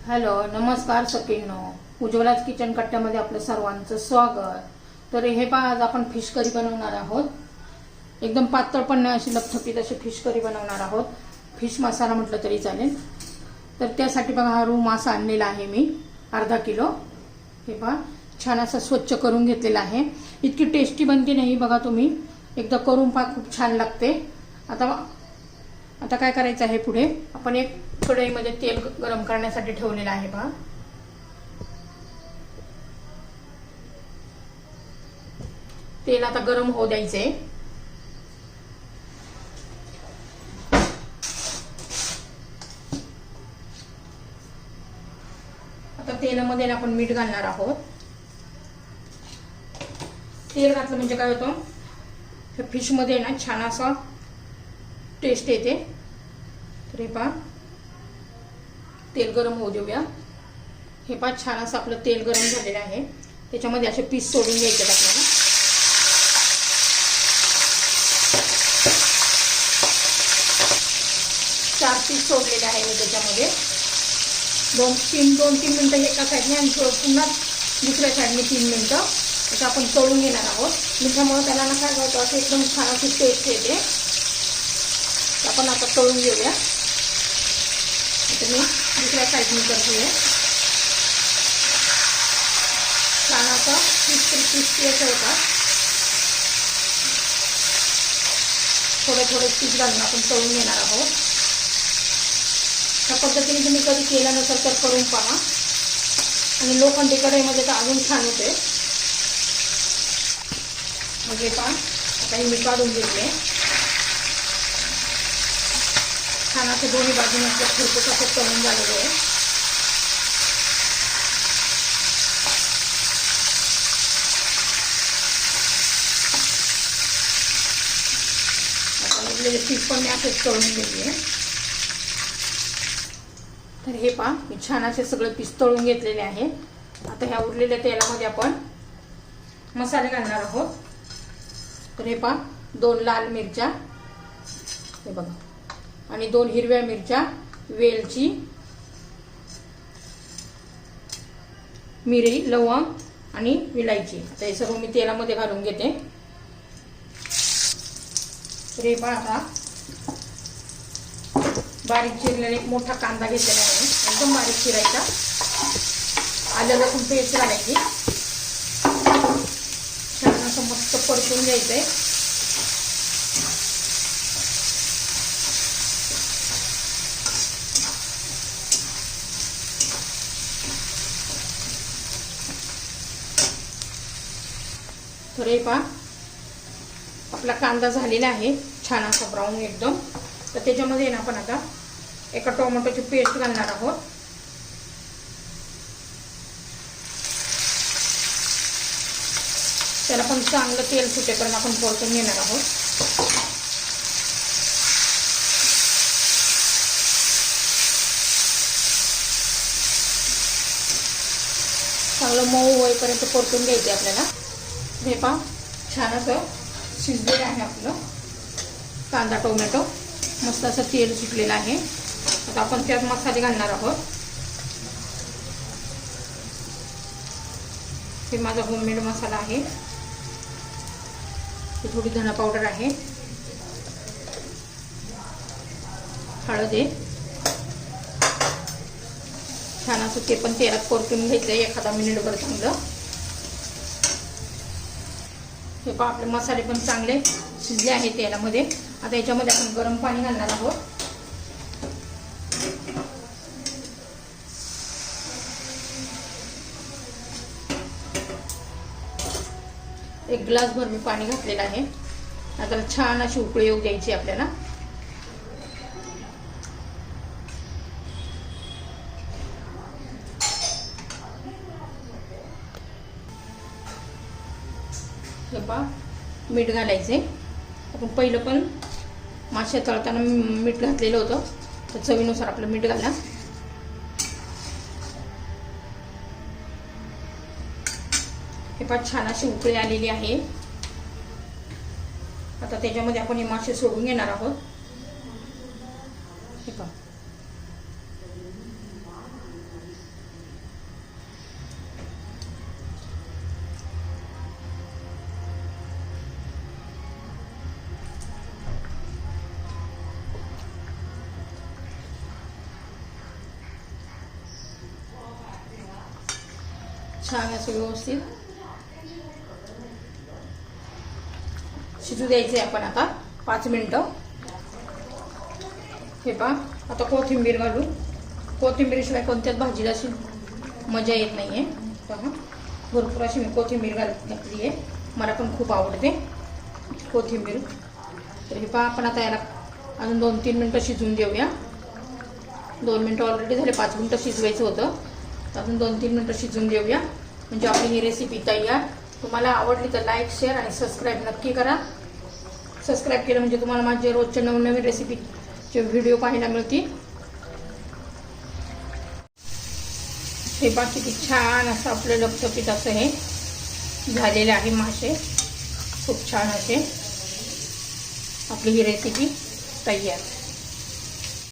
Hello नमस्कार सखींनो, उज्ज्वलाच kitchen कट्ट्यामध्ये आपलं सर्वांचं स्वागत। तर हे पहा, आज आपण फिश करी बनवणार आहोत। एकदम पातळ पण नाही, अशी लपथपीत अशी फिश करी बनवणार आहोत। फिश मसाला म्हटलं तरी चालेल। तर त्यासाठी बघा, हा रू मासा आणलेला आहे मी अर्धा किलो। हे पहा, छान असं स्वच्छ करून घेतलेला आहे। इतकी टेस्टी बनते नाही, बघा तुम्ही एकदा करून पहा, खूप छान लागते। आता काय करायचं आहे, पुढे आपण एक कढईमध्ये तेल गरम करण्यासाठी ठेवलेलं आहे पहा। तेल आता गरम होऊ द्यायचे। आता तेलामध्ये आपण मीठ घालणार आहोत। तेल घातलं म्हणजे काय होतं, हे फिश मध्ये ना छान असा टेस्ट येते। तर हे पहा, तेल गरम होऊ देऊया। हे पहा, छान असं आपलं तेल गरम झालेलं आहे। त्याच्यामध्ये असे पीस सोडून घ्यायचे आपल्याला। 4 पीस सोडलेले आहे मी त्याच्यामध्ये। 2-3 मिनिटं एका साईडने आणि पुन्हा दुसऱ्या साईडने 3 मिनिटं आता आपण तळून घेणार आहोत। मिठामुळे त्याला ना काय होतं, असं एकदम छान अशी टेस्ट येते। आपण आता तळून घेऊया। आता मी दुसऱ्या साईडने करतोय। छान असं क्रिस्पी असं होतं। थोडे पीस घालून आपण तळून घेणार आहोत। त्या पद्धतीने तुम्ही कधी केलं नसेल तर करून पहा, आणि लोखंडी कढईमध्ये तर अजून छान होते। मग हे पहा, आता मी काढून घेतले। छान असं दोन्ही बाजूने खरपूस असं तळून झालेलं आहे। आता उरलेले पीस पण मी असेच तळून घेतले। तर हे पहा, मी छान असे सगळे पीस तळून घेतलेले आहे। आता ह्या उरलेल्या तेलामध्ये आपण मसाले घालणार आहोत। तर हे पहा, 2 लाल मिरच्या, हे बघा, आणि 2 हिरव्या मिरच्या, वेलची, मिरी, लवंग आणि विलायची। आता हे सर्व मी तेलामध्ये घालून घेते। तर हे पहा, आता बारीक चिरलेला एक मोठा कांदा घेतलेला आहे, एकदम बारीक चिरायचा। आलं लसूण पेस्ट घालायची। छान असं मस्त परतून घ्यायचंय। तर हे पहा, आपला कांदा झालेला आहे छान असा ब्राऊन एकदम। तर त्याच्यामध्ये ना आपण आता एका टोमॅटोची पेस्ट घालणार आहोत। त्याला पण चांगलं तेल सुटेपर्यंत आपण परतून घेणार आहोत। चांगलं मऊ होईपर्यंत परतून घ्यायचे आपल्याला। हे पहा, छान असं शिजलेलं आहे आपलं कांदा टोमॅटो, मस्त असं तेल सुटलेलं आहे। आता आपण त्यात मसाले घालणार आहोत। हे माझा होममेड मसाला आहे। हे थोडी धना पावडर आहे, हळद आहे। छान असं ते पण तेलात परतून घ्यायचंय एखादा मिनिटभर चांगलं। हे पहा, आपले मसाले पण चांगले शिजले आहे तेलामध्ये। आता याच्यामध्ये आपण गरम पाणी घालणार आहोत। एक ग्लासभर मी पाणी घातलेलं आहे। आता छान अशी उकळी येऊ द्यायची आपल्याला। हे पहा, मीठ घालायचे। आपण पहिलं पण मासे तळताना मीठ घातलेलं होतं, तर चवीनुसार आपलं मीठ घाला। हे पहा, छान अशी उकळी आलेली आहे। आता त्याच्यामध्ये आपण हे मासे सोडून घेणार आहोत। हे पहा, छान असं व्यवस्थित शिजू द्यायचे आपण आता 5 मिनिटं. हे पहा, आता कोथिंबीर घालू. कोथिंबीरशिवाय कोणत्याच भाजीला अशी मजा येत नाही आहे. पहा, भरपूर अशी मी कोथिंबीर घातली आहे. मला पण खूप आवडते कोथिंबीर. तर हे पहा, आपण आता याला अजून 2-3 मिनिटं शिजवून देऊया. 2 मिनिटं ऑलरेडी झाले, 5 मिनिटं शिजवायचं होतं. अजून 2-3 मिनिटं शिजवून देऊया, म्हणजे आपली ही रेसिपी तयार. तुम्हाला आवडली तर लाईक, शेअर आणि सबस्क्राईब नक्की करा. सबस्क्राईब केलं म्हणजे तुम्हाला माझे रोजचे नवनवीन रेसिपीचे व्हिडिओ पाहायला मिळतील. हे पहा, किती छान असं आपलं लपटपीत असं हे झालेले आहे मासे. खूप छान असे आपली ही रेसिपी तयार.